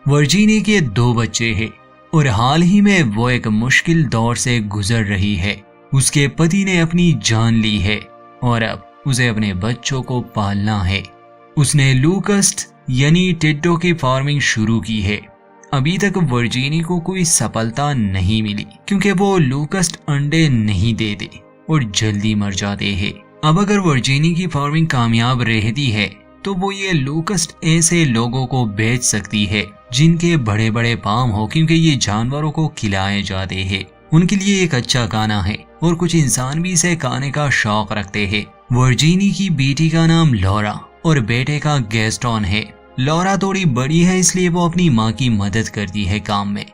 वर्जीनी के 2 बच्चे हैं और हाल ही में वो एक मुश्किल दौर से गुजर रही है। उसके पति ने अपनी जान ली है और अब उसे अपने बच्चों को पालना है। उसने लूकस्ट यानी टिड्डों की फार्मिंग शुरू की है। अभी तक वर्जीनी को कोई सफलता नहीं मिली क्योंकि वो लूकस्ट अंडे नहीं देते और जल्दी मर जाते हैं। अब अगर वर्जीनी की फार्मिंग कामयाब रहती है तो वो ये लूकस्ट ऐसे लोगों को बेच सकती है जिनके बड़े बड़े फार्म हो, क्योंकि ये जानवरों को खिलाए जाते हैं। उनके लिए एक अच्छा खाना है और कुछ इंसान भी इसे खाने का शौक रखते हैं। वर्जीनी की बेटी का नाम लॉरा और बेटे का गैस्टोन है। लॉरा थोड़ी बड़ी है इसलिए वो अपनी माँ की मदद करती है काम में।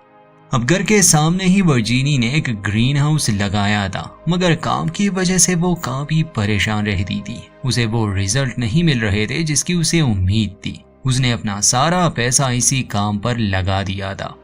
अब घर के सामने ही वर्जीनी ने एक ग्रीन हाउस लगाया था, मगर काम की वजह से वो काफी परेशान रहती थी। उसे वो रिजल्ट नहीं मिल रहे थे जिसकी उसे उम्मीद थी। उसने अपना सारा पैसा इसी काम पर लगा दिया था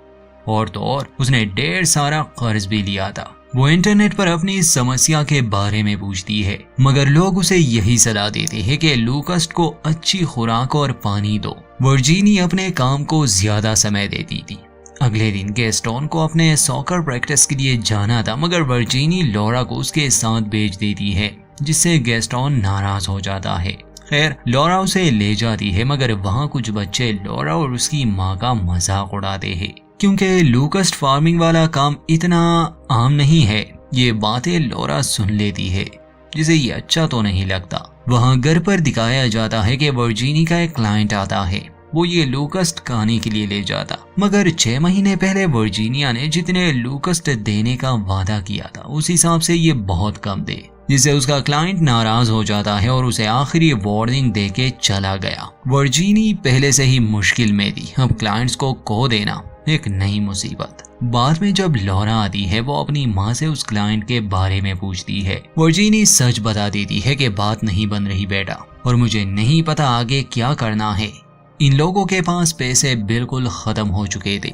और तो और उसने ढेर सारा कर्ज भी लिया था। वो इंटरनेट पर अपनी इस समस्या के बारे में पूछती है, मगर लोग उसे यही सलाह देते हैं कि लूकस्ट को अच्छी खुराक और पानी दो। वर्जीनी अपने काम को ज्यादा समय देती थी। अगले दिन गैस्टोन को अपने सॉकर प्रैक्टिस के लिए जाना था, मगर वर्जीनी लॉरा को उसके साथ भेज देती है, जिससे गैस्टोन नाराज हो जाता है। खैर, लॉरा उसे ले जाती है, मगर वहाँ कुछ बच्चे लॉरा और उसकी माँ का मजाक उड़ाते हैं क्योंकि लूकस्ट फार्मिंग वाला काम इतना आम नहीं है। ये बातें लॉरा सुन लेती है, जिसे ये अच्छा तो नहीं लगता। वहाँ घर पर दिखाया जाता है कि वर्जीनी का एक क्लाइंट आता है। वो ये लूकस्ट खाने के लिए ले जाता, मगर 6 महीने पहले वर्जीनिया ने जितने लूकस्ट देने का वादा किया था उस हिसाब से ये बहुत कम दे, जिससे उसका क्लाइंट नाराज हो जाता है और उसे आखिरी वार्निंग देके चला गया। वर्जीनी पहले से ही मुश्किल में थी, अब क्लाइंट्स को खो देना एक नई मुसीबत। बाद में जब लॉरा आती है वो अपनी माँ से उस क्लाइंट के बारे में पूछती है। वर्जीनी सच बता देती है कि बात नहीं बन रही बेटा, और मुझे नहीं पता आगे क्या करना है। इन लोगों के पास पैसे बिल्कुल खत्म हो चुके थे।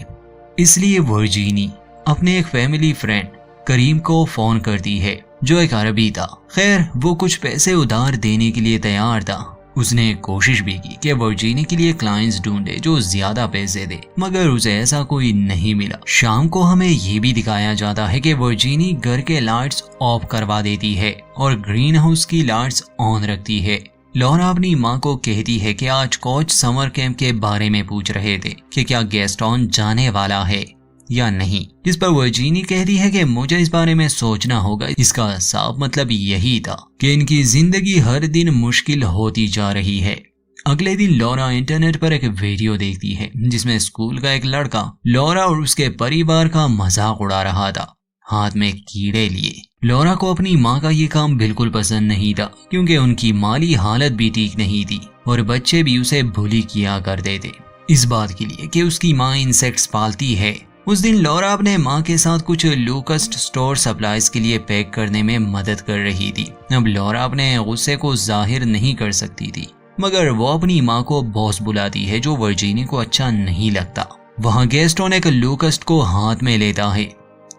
इसलिए वर्जीनी अपने एक फैमिली फ्रेंड करीम को फोन करती है, जो एक अरबी था। खैर, वो कुछ पैसे उधार देने के लिए तैयार था। उसने कोशिश भी की कि वर्जीनी के लिए क्लाइंट्स ढूंढे जो ज्यादा पैसे दे, मगर उसे ऐसा कोई नहीं मिला। शाम को हमें ये भी दिखाया जाता है कि वर्जीनी घर के लाइट्स ऑफ करवा देती है और ग्रीन हाउस की लाइट्स ऑन रखती है। लॉरा अपनी माँ को कहती है कि आज कोच समर कैंप के बारे में पूछ रहे थे कि क्या गैस्टोन जाने वाला है या नहीं, जिस पर वर्जीनी कहती है कि मुझे इस बारे में सोचना होगा। इसका साफ मतलब यही था कि इनकी जिंदगी हर दिन मुश्किल होती जा रही है। अगले दिन लॉरा इंटरनेट पर एक वीडियो देखती है जिसमें स्कूल का एक लड़का लॉरा और उसके परिवार का मजाक उड़ा रहा था, हाथ में कीड़े लिए। लॉरा को अपनी माँ का ये काम बिल्कुल पसंद नहीं था क्योंकि उनकी माली हालत भी ठीक नहीं थी और बच्चे भी उसे बुली किया करते थे इस बात के लिए कि उसकी माँ इंसेक्ट्स पालती है। उस दिन लॉरा अपने माँ के साथ कुछ लूकस्ट स्टोर सप्लाईज के लिए पैक करने में मदद कर रही थी। अब लॉरा अपने गुस्से को जाहिर नहीं कर सकती थी, मगर वो अपनी माँ को बॉस बुलाती है, जो वर्जीनी को अच्छा नहीं लगता। वहाँ गैस्टोन एक लूकस्ट को हाथ में लेता है।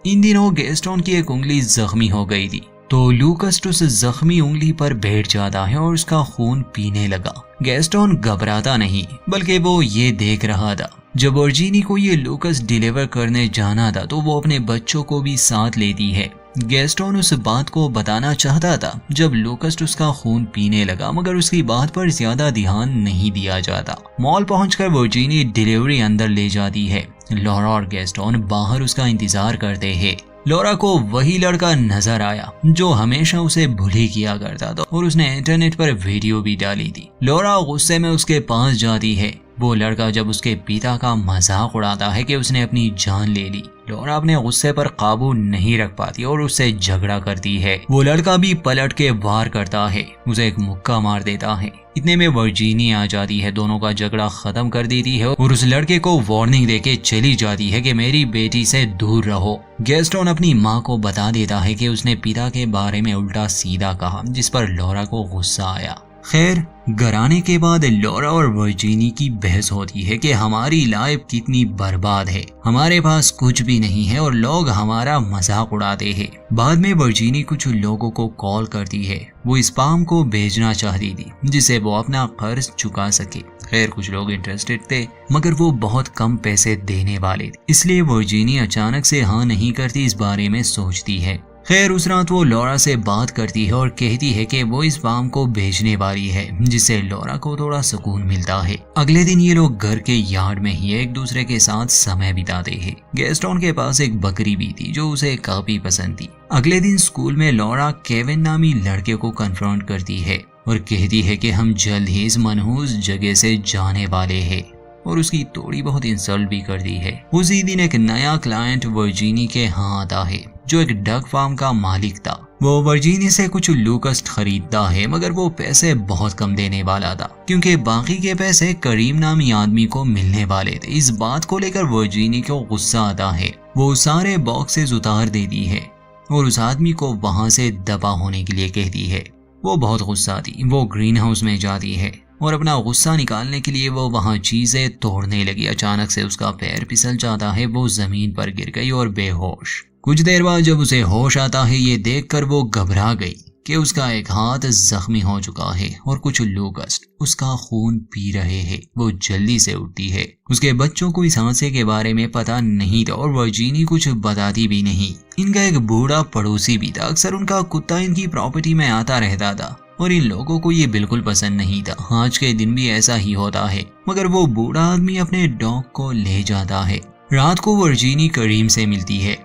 इन दिनों गैस्टोन की एक उंगली जख्मी हो गई थी, तो लूकस्ट उस जख्मी उंगली पर बैठ जाता है और उसका खून पीने लगा। गैस्टोन घबराता नहीं, बल्कि वो ये देख रहा था। जब वर्जीनी को ये लूकस डिलीवर करने जाना था तो वो अपने बच्चों को भी साथ लेती है। गैस्टोन उस बात को बताना चाहता था जब लूकस उसका खून पीने लगा, मगर उसकी बात पर ज्यादा ध्यान नहीं दिया जाता। मॉल पहुंचकर वर्जीनी डिलीवरी अंदर ले जाती है। लॉरा और गैस्टोन बाहर उसका इंतजार करते हैं। लॉरा को वही लड़का नजर आया जो हमेशा उसे बुली किया करता था और उसने इंटरनेट पर वीडियो भी डाली थी। लॉरा गुस्से में उसके पास जाती है। वो लड़का जब उसके पिता का मजाक उड़ाता है कि उसने अपनी जान ले ली, लॉरा अपने गुस्से पर काबू नहीं रख पाती और उससे झगड़ा करती है। वो लड़का भी पलट के वार करता है, उसे एक मुक्का मार देता है। इतने में वर्जीनी आ जाती है, दोनों का झगड़ा खत्म कर देती है और उस लड़के को वार्निंग देके चली जाती है कि मेरी बेटी से दूर रहो। गैस्टोन अपनी माँ को बता देता है कि उसने पिता के बारे में उल्टा सीधा कहा, जिस पर लॉरा को गुस्सा आया। खैर, घर आने के बाद लॉरा और वर्जीनी की बहस होती है कि हमारी लाइफ कितनी बर्बाद है, हमारे पास कुछ भी नहीं है और लोग हमारा मजाक उड़ाते हैं। बाद में वर्जीनी कुछ लोगों को कॉल करती है, वो स्पाम को भेजना चाहती थी जिसे वो अपना कर्ज चुका सके। खैर, कुछ लोग इंटरेस्टेड थे मगर वो बहुत कम पैसे देने वाले थे, इसलिए वर्जीनी अचानक से हाँ नहीं करती, इस बारे में सोचती है। खैर, उस रात वो लॉरा से बात करती है और कहती है कि वो इस फार्म को बेचने वाली है, जिससे लॉरा को थोड़ा सुकून मिलता है। अगले दिन ये लोग घर के यार्ड में ही एक दूसरे के साथ समय बिताते हैं। गैस्टोन के पास एक बकरी भी थी जो उसे काफी पसंद थी। अगले दिन स्कूल में लॉरा केविन नामी लड़के को कन्फ्रंट करती है और कहती है कि हम जल्द ही इस मनहूस जगह से जाने वाले हैं, और उसकी थोड़ी बहुत इंसल्ट भी कर दी है। उसी दिन एक नया क्लाइंट वर्जीनी के यहाँ आता है जो एक डक फार्म का मालिक था। वो वर्जीनी से कुछ लोकस्ट खरीदता है मगर वो पैसे बहुत कम देने वाला था क्योंकि बाकी के पैसे करीम नामी आदमी को मिलने वाले थे। इस बात को लेकर वर्जीनी को गुस्सा आता है। वो सारे बॉक्सेस उतार देती है और उस आदमी को वहां से दबा होने के लिए कहती है। वो बहुत गुस्सा थी। वो ग्रीन हाउस में जाती है और अपना गुस्सा निकालने के लिए वो वहां चीजें तोड़ने लगी। अचानक से उसका पैर फिसल जाता है, वो जमीन पर गिर गई और बेहोश। कुछ देर बाद जब उसे होश आता है, ये देखकर वो घबरा गई कि उसका एक हाथ जख्मी हो चुका है और कुछ लोकस्ट उसका खून पी रहे हैं। वो जल्दी से उठती है। उसके बच्चों को इस हादसे के बारे में पता नहीं था और वर्जीनी कुछ बताती भी नहीं। इनका एक बूढ़ा पड़ोसी भी था। अक्सर उनका कुत्ता इनकी प्रॉपर्टी में आता रहता था और इन लोगों को ये बिल्कुल पसंद नहीं था। आज के दिन भी ऐसा ही होता है, मगर वो बूढ़ा आदमी अपने डॉग को ले जाता है। रात को वर्जीनी करीम से मिलती है।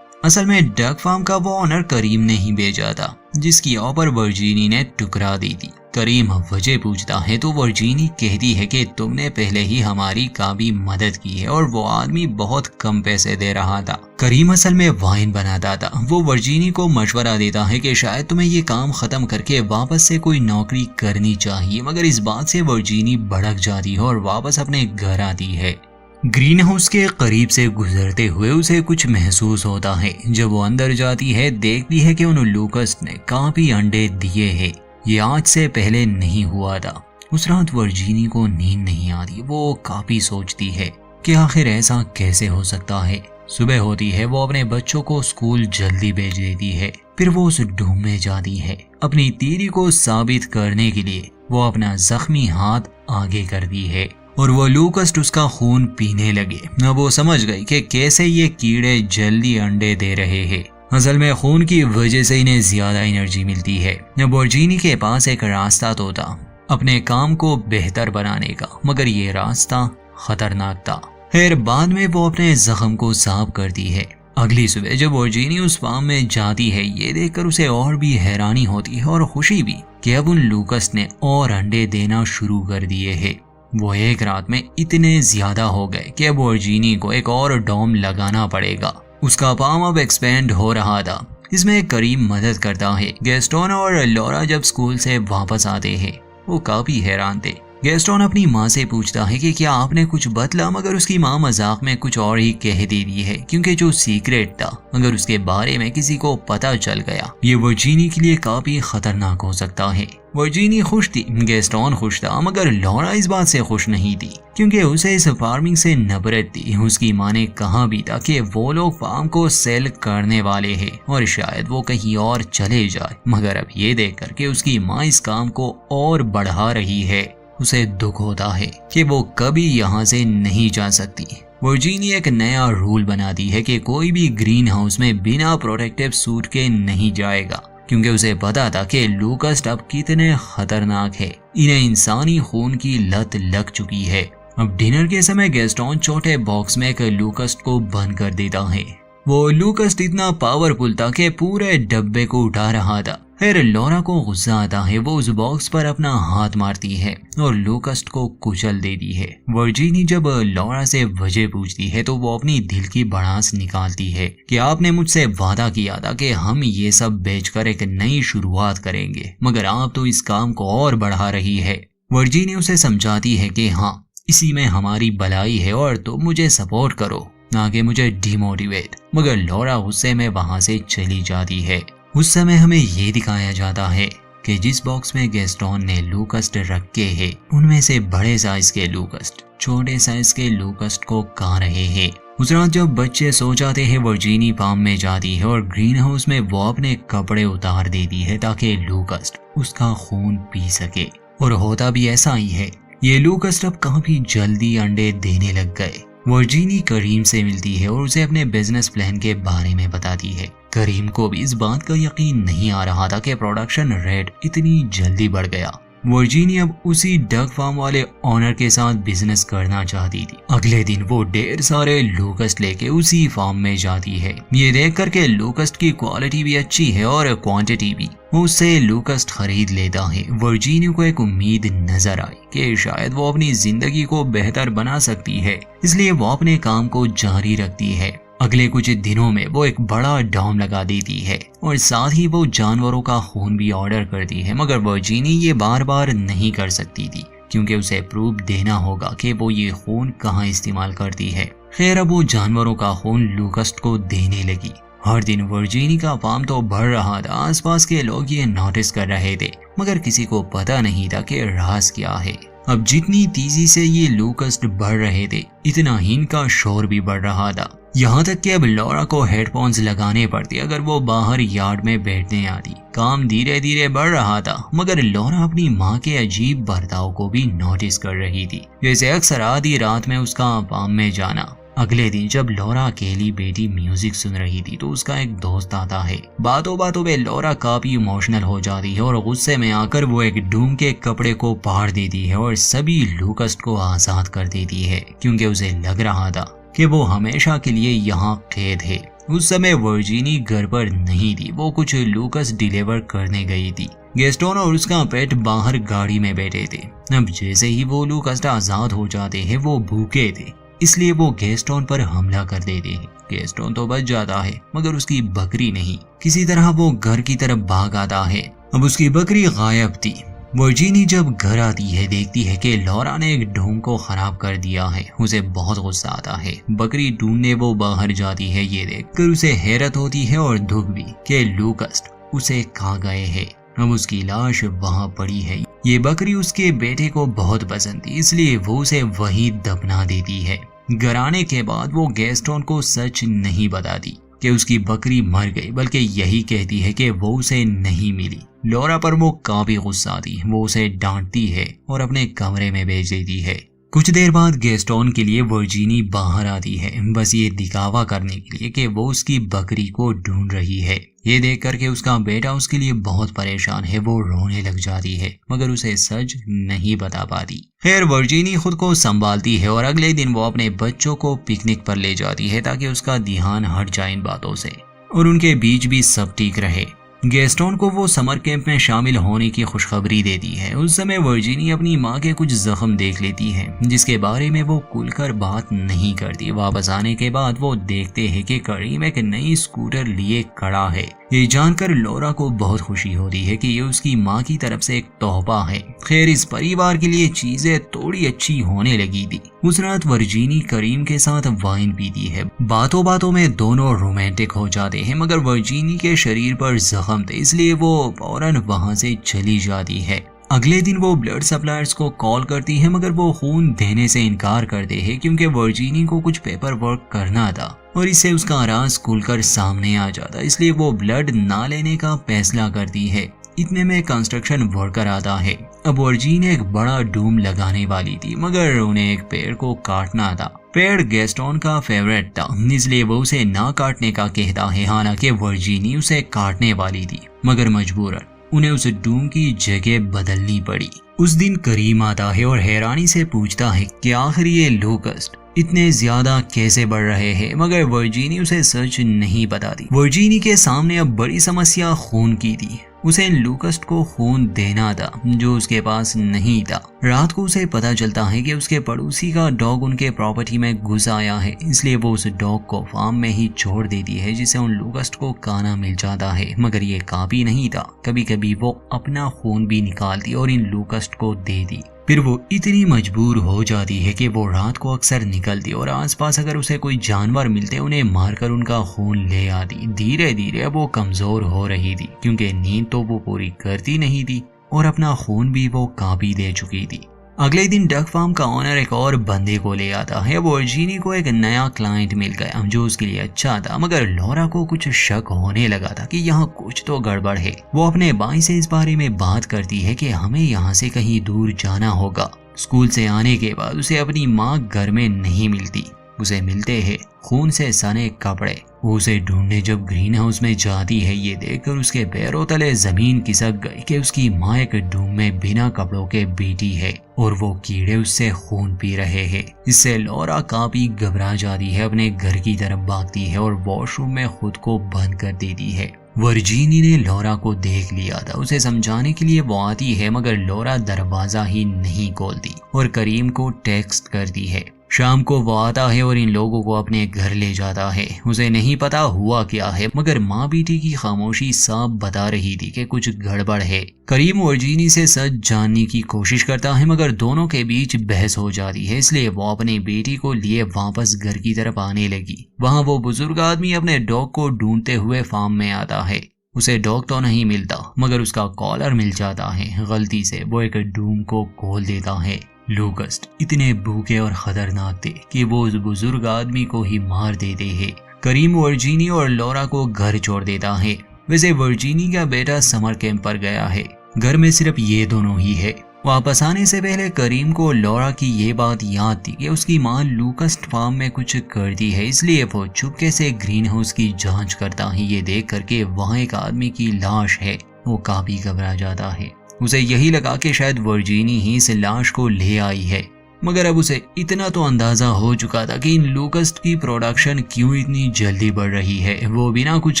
असल में डक फार्म का वो ऑनर करीम ने ही भेजा था, जिसकी ऑफर वर्जीनी ने ठुकरा दी थी। करीम वजह पूछता है तो वर्जीनी कहती है कि तुमने पहले ही हमारी काफी मदद की है और वो आदमी बहुत कम पैसे दे रहा था। करीम असल में वाइन बनाता था। वो वर्जीनी को मशवरा देता है कि शायद तुम्हें ये काम खत्म करके वापस से कोई नौकरी करनी चाहिए, मगर इस बात से वर्जीनी भड़क जाती है और वापस अपने घर आती है। ग्रीन हाउस के करीब से गुजरते हुए उसे कुछ महसूस होता है। जब वो अंदर जाती है, देखती है कि उन लोकस्ट ने काफी अंडे दिए हैं। ये आज से पहले नहीं हुआ था। उस रात वर्जीनी को नींद नहीं आती। वो काफी सोचती है कि आखिर ऐसा कैसे हो सकता है। सुबह होती है, वो अपने बच्चों को स्कूल जल्दी भेज देती है। फिर वो उस डूम में जाती है। अपनी तीरी को साबित करने के लिए वो अपना जख्मी हाथ आगे करती है और वो लोकस्ट उसका खून पीने लगे। अब वो समझ गई कि कैसे ये कीड़े जल्दी अंडे दे रहे हैं। असल में खून की वजह से इन्हें ज्यादा एनर्जी मिलती है। अब वर्जीनी के पास एक रास्ता तो था अपने काम को बेहतर बनाने का, मगर ये रास्ता खतरनाक था। फिर बाद में वो अपने जख्म को साफ करती है। अगली सुबह जब वर्जीनी उस फार्म में जाती है, ये देखकर उसे और भी हैरानी होती है और खुशी भी कि अब उन लोकस्ट ने और अंडे देना शुरू कर दिए हैं। वो एक रात में इतने ज्यादा हो गए कि अब वर्जीनी को एक और डोम लगाना पड़ेगा। उसका फार्म अब एक्सपेंड हो रहा था। इसमें करीम मदद करता है। गैस्टोन और लॉरा जब स्कूल से वापस आते हैं, वो काफी हैरान थे। गैस्टोन अपनी माँ से पूछता है कि क्या आपने कुछ बतला, मगर उसकी माँ मजाक में कुछ और ही कह देती है क्योंकि जो सीक्रेट था अगर उसके बारे में किसी को पता चल गया, ये वर्जीनी के लिए काफी खतरनाक हो सकता है। वर्जीनी खुश थी, गैस्टोन खुश था, मगर लॉरा इस बात से खुश नहीं थी क्योंकि उसे इस फार्मिंग से नफरत थी। उसकी माँ ने कहा भी था कि वो लोग फार्म को सेल करने वाले हैं और शायद वो कहीं और चले जाए, मगर अब ये देखकर कि उसकी माँ इस काम को और बढ़ा रही है, उसे दुख होता है कि वो कभी यहाँ से नहीं जा सकती। वर्जीनी एक नया रूल बनाती है कि कोई भी ग्रीन हाउस में बिना प्रोटेक्टिव सूट के नहीं जाएगा, क्योंकि उसे पता था कि लोकस्ट अब कितने खतरनाक है। इन्हें इंसानी खून की लत लग चुकी है। अब डिनर के समय गैस्टोन छोटे बॉक्स में एक लोकस्ट को बंद कर देता है। वो लोकस्ट इतना पावरफुल था कि पूरे डब्बे को उठा रहा था। फिर लॉरा को गुस्सा आता है। वो उस बॉक्स पर अपना हाथ मारती है और लोकस्ट को कुचल देती है। वर्जीनी जब लॉरा से वजह पूछती है तो वो अपनी दिल की भड़ास निकालती है कि आपने मुझसे वादा किया था कि हम ये सब बेचकर एक नई शुरुआत करेंगे, मगर आप तो इस काम को और बढ़ा रही है। वर्जीनी उसे समझाती है कि हाँ, इसी में हमारी भलाई है और तुम मुझे सपोर्ट करो, ना कि मुझे डिमोटिवेट। मगर लॉरा गुस्से में वहां से चली जाती है। उस समय हमें ये दिखाया जाता है कि जिस बॉक्स में गैस्टोन ने लूकस्ट रखे हैं उनमें से बड़े साइज के लूकस्ट छोटे साइज के लूकस्ट को खा रहे हैं। उस रात जब बच्चे सो जाते हैं, वर्जीनी फार्म में जाती है और ग्रीन हाउस में वो अपने कपड़े उतार देती है ताकि लूकस्ट उसका खून पी सके। और होता भी ऐसा ही है। ये लूकस्ट अब काफी जल्दी अंडे देने लग गए। वर्जीनी करीम से मिलती है और उसे अपने बिजनेस प्लान के बारे में बताती है। करीम को भी इस बात का यकीन नहीं आ रहा था कि प्रोडक्शन रेट इतनी जल्दी बढ़ गया। वर्जीनी अब उसी डक फार्म वाले ओनर के साथ बिजनेस करना चाहती थी। अगले दिन वो ढेर सारे लूकस्ट लेके उसी फार्म में जाती है। ये देख कर के लूकस्ट की क्वालिटी भी अच्छी है और क्वांटिटी भी, वो उससे लूकस्ट खरीद लेता है। वर्जीनी को एक उम्मीद नजर आई कि शायद वो अपनी जिंदगी को बेहतर बना सकती है, इसलिए वो अपने काम को जारी रखती है। अगले कुछ दिनों में वो एक बड़ा डॉम लगा देती है और साथ ही वो जानवरों का खून भी ऑर्डर करती है। मगर वर्जीनी ये बार बार नहीं कर सकती थी क्योंकि उसे प्रूफ देना होगा कि वो ये खून कहाँ इस्तेमाल करती है। खैर, अब वो जानवरों का खून लूकस्ट को देने लगी। हर दिन वर्जीनी का फार्म तो बढ़ रहा था। आसपास के लोग ये नोटिस कर रहे थे मगर किसी को पता नहीं था कि राज क्या है। अब जितनी तेजी से ये लूकस्ट बढ़ रहे थे इतना ही इनका शोर भी बढ़ रहा था। यहाँ तक कि अब लॉरा को हेडफोन्स लगाने पड़ते अगर वो बाहर यार्ड में बैठने आती। काम धीरे धीरे बढ़ रहा था मगर लॉरा अपनी माँ के अजीब बर्ताव को भी नोटिस कर रही थी, जैसे अक्सर आधी रात में उसका फार्म में जाना। अगले दिन जब लॉरा अकेली बैठी म्यूजिक सुन रही थी तो उसका एक दोस्त आता है। बातों बातों में लॉरा काफी इमोशनल हो जाती है और गुस्से में आकर वो एक डूम के कपड़े को फाड़ देती है और सभी लूकस्ट को आजाद कर देती है क्योंकि उसे लग रहा था कि वो हमेशा के लिए यहाँ कैद है। उस समय वर्जीनी घर पर नहीं थी, वो कुछ लूकस्ट डिलीवर करने गई थी। गैस्टोन और उसका पेट बाहर गाड़ी में बैठे थे। अब जैसे ही वो लूकस्ट आजाद हो जाते हैं वो भूखे थे, इसलिए वो गैस्टोन पर हमला कर देते हैं। गैस्टोन तो बच जाता है मगर उसकी बकरी नहीं। किसी तरह वो घर की तरफ भाग आता है। अब उसकी बकरी गायब थी। वर्जीनी जब घर आती है देखती है कि लॉरा ने एक डूम को खराब कर दिया है। उसे बहुत गुस्सा आता है। बकरी ढूंढने वो बाहर जाती है। ये देखकर उसे हैरत होती है और दुख भी कि लूकस्ट उसे खा गए हैं। अब उसकी लाश वहां पड़ी है। ये बकरी उसके बेटे को बहुत पसंद थी, इसलिए वो उसे वहीं दफना देती है। घर आने के बाद वो गैस्टोन को सच नहीं बताती कि उसकी बकरी मर गई, बल्कि यही कहती है कि वो उसे नहीं मिली। लॉरा पर वो काफी गुस्सा थी। वो उसे डांटती है और अपने कमरे में भेज देती है। कुछ देर बाद गैस्टोन के लिए वर्जीनी बाहर आती है, बस ये दिखावा करने के लिए कि वो उसकी बकरी को ढूंढ रही है। ये देख करके उसका बेटा उसके लिए बहुत परेशान है। वो रोने लग जाती है मगर उसे सच नहीं बता पाती। खैर, वर्जीनी खुद को संभालती है और अगले दिन वो अपने बच्चों को पिकनिक पर ले जाती है ताकि उसका ध्यान हट जाए इन बातों से और उनके बीच भी सब ठीक रहे। गैस्टोन को वो समर कैंप में शामिल होने की खुशखबरी देती है। उस समय वर्जीनी अपनी माँ के कुछ जख्म देख लेती है जिसके बारे में वो खुलकर बात नहीं करती। वापस आने के बाद वो देखते हैं कि करीम एक नई स्कूटर लिए खड़ा है। ये जानकर लॉरा को बहुत खुशी होती है कि ये उसकी माँ की तरफ से एक तोहफा है। खैर, इस परिवार के लिए चीजें थोड़ी अच्छी होने लगी थी। उस रात वर्जीनी करीम के साथ वाइन पीती है। बातों बातों में दोनों रोमांटिक हो जाते हैं मगर वर्जीनी के शरीर पर जख्म थे, इसलिए वो फौरन वहां से चली जाती है। अगले दिन वो ब्लड सप्लायर्स को कॉल करती है मगर वो खून देने से इनकार करते हैं क्योंकि वर्जीनी को कुछ पेपर वर्क करना था और इससे उसका राज खुलकर सामने आ जाता, इसलिए वो ब्लड ना लेने का फैसला करती है। इतने में कंस्ट्रक्शन वर्कर आता है। अब वर्जीनी एक बड़ा डूम लगाने वाली थी मगर उन्हें एक पेड़ को काटना था। पेड़ गैस्टोन का फेवरेट था, इसलिए वो उसे ना काटने का कहता है। हालांकि वर्जीनी उसे काटने वाली थी मगर मजबूरन उन्हें उस डूम की जगह बदलनी पड़ी। उस दिन करीम आता है और हैरानी से पूछता है कि आखिर ये लूकस्ट इतने ज्यादा कैसे बढ़ रहे हैं, मगर वर्जीनी उसे सच नहीं बताती। वर्जीनी के सामने अब बड़ी समस्या खून की थी। उसे लूकस्ट को खून देना था जो उसके पास नहीं था। रात को उसे पता चलता है कि उसके पड़ोसी का डॉग उनके प्रॉपर्टी में घुस आया है, इसलिए वो उस डॉग को फार्म में ही छोड़ देती है जिसे उन लूकस्ट को खाना मिल जाता है। मगर ये काफी नहीं था, कभी कभी वो अपना खून भी निकालती और इन लूकस्ट को दे दी। फिर वो इतनी मजबूर हो जाती है कि वो रात को अक्सर निकलती और आसपास अगर उसे कोई जानवर मिलते उन्हें मारकर उनका खून ले आती। धीरे धीरे वो कमजोर हो रही थी क्योंकि नींद तो वो पूरी करती नहीं थी और अपना खून भी वो काफी दे चुकी थी। अगले दिन डक फार्म का ओनर एक और बंदे को ले आता है। वर्जीनी को एक नया क्लाइंट मिल गया जो उसके लिए अच्छा था, मगर लॉरा को कुछ शक होने लगा था कि यहाँ कुछ तो गड़बड़ है। वो अपने भाई से इस बारे में बात करती है कि हमें यहाँ से कहीं दूर जाना होगा। स्कूल से आने के बाद उसे अपनी माँ घर में नहीं मिलती। उसे मिलते हैं खून से सने कपड़े। वो उसे ढूंढने जब ग्रीन हाउस में जाती है, ये देखकर उसके पैरों तले जमीन खिसक गई कि उसकी माँ एक डूम में बिना कपड़ों के बैठी है और वो कीड़े उससे खून पी रहे हैं। इससे लॉरा काफी घबरा जाती है, अपने घर की तरफ भागती है और वॉशरूम में खुद को बंद कर देती है। वर्जीनी ने लॉरा को देख लिया था। उसे समझाने के लिए वो आती है, मगर लॉरा दरवाजा ही नहीं खोलती और करीम को टेक्स्ट करती है। शाम को वो आता है और इन लोगों को अपने घर ले जाता है। उसे नहीं पता हुआ क्या है, मगर माँ बेटी की खामोशी साफ बता रही थी कि कुछ गड़बड़ है। करीम वर्जीनी से सच जानने की कोशिश करता है, मगर दोनों के बीच बहस हो जाती है। इसलिए वो अपनी बेटी को लिए वापस घर की तरफ आने लगी। वहाँ वो बुजुर्ग आदमी अपने डॉग को ढूंढते हुए फार्म में आता है। उसे डॉग तो नहीं मिलता, मगर उसका कॉलर मिल जाता है। गलती से वो एक डूम को खोल देता है। लूकस्ट इतने भूखे और खतरनाक थे कि वो उस बुजुर्ग आदमी को ही मार देते हैं। करीम वर्जीनी और लॉरा को घर छोड़ देता है। वैसे वर्जीनी का बेटा समर कैंप पर गया है। घर में सिर्फ ये दोनों ही है। वापस आने से पहले करीम को लॉरा की ये बात याद थी कि उसकी माँ लूकस्ट फार्म में कुछ करती है, इसलिए वो चुपके से ग्रीन हाउस की जांच करता है। ये देख करके वहाँ एक आदमी की लाश है। वो काफी घबरा जाता है। उसे यही लगा कि शायद वर्जीनी ही इस लाश को ले आई है, मगर अब उसे इतना तो अंदाजा हो चुका था कि इन लूकस्ट की प्रोडक्शन क्यों इतनी जल्दी बढ़ रही है। वो बिना कुछ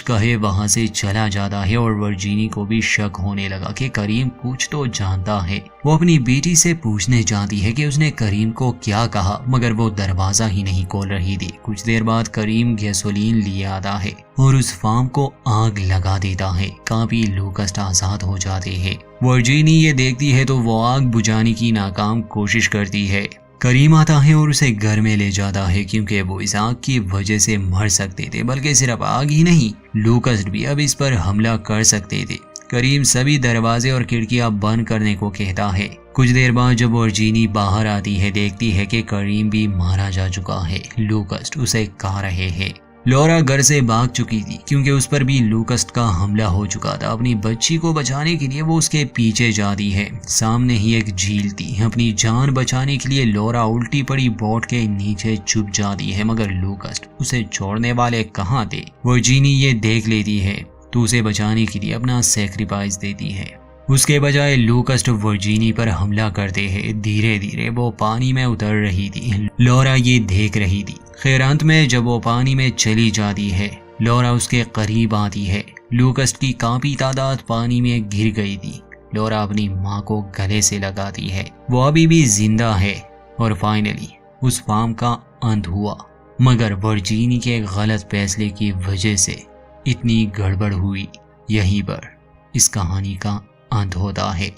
कहे वहां से चला जाता है और वर्जीनी को भी शक होने लगा कि करीम कुछ तो जानता है। वो अपनी बेटी से पूछने जाती है कि उसने करीम को क्या कहा, मगर वो दरवाजा ही नहीं खोल रही थी। कुछ देर बाद करीम गैसोलीन लिए आता है और उस फार्म को आग लगा देता है। काफी लूकस्ट आजाद हो जाते हैं। वर्जीनी ये देखती है तो वो आग बुझाने की नाकाम कोशिश करती है। करीम आता है और उसे घर में ले जाता है क्योंकि वो इस आग की वजह से मर सकते थे, बल्कि सिर्फ आग ही नहीं, लूकस्ट भी अब इस पर हमला कर सकते थे। करीम सभी दरवाजे और खिड़कियां बंद करने को कहता है। कुछ देर बाद जब वर्जीनी बाहर आती है, देखती है कि करीम भी मारा जा चुका है। लूकस्ट उसे खा रहे हैं। लॉरा घर से भाग चुकी थी क्योंकि उस पर भी लूकस्ट का हमला हो चुका था। अपनी बच्ची को बचाने के लिए वो उसके पीछे जाती है। सामने ही एक झील थी। अपनी जान बचाने के लिए लॉरा उल्टी पड़ी बोट के नीचे छुप जाती है, मगर लूकस्ट उसे छोड़ने वाले कहाँ थे। वर्जीनी ये देख लेती है तो उसे बचाने के लिए अपना सेक्रीफाइस देती है। उसके बजाय लूकस्ट वर्जीनी पर हमला करते हैं। धीरे धीरे वो पानी में उतर रही थी। लॉरा ये देख रही थी। खैर अंत में जब वो पानी में चली जाती है, लॉरा उसके करीब आती है। लूकस्ट की काफी तादाद पानी में गिर गई थी। लॉरा अपनी माँ को गले से लगाती है। वो अभी भी जिंदा है और फाइनली उस फार्म का अंत हुआ, मगर वर्जीनी के गलत फैसले की वजह से इतनी गड़बड़ हुई। यहीं पर इस कहानी का अंत होता है।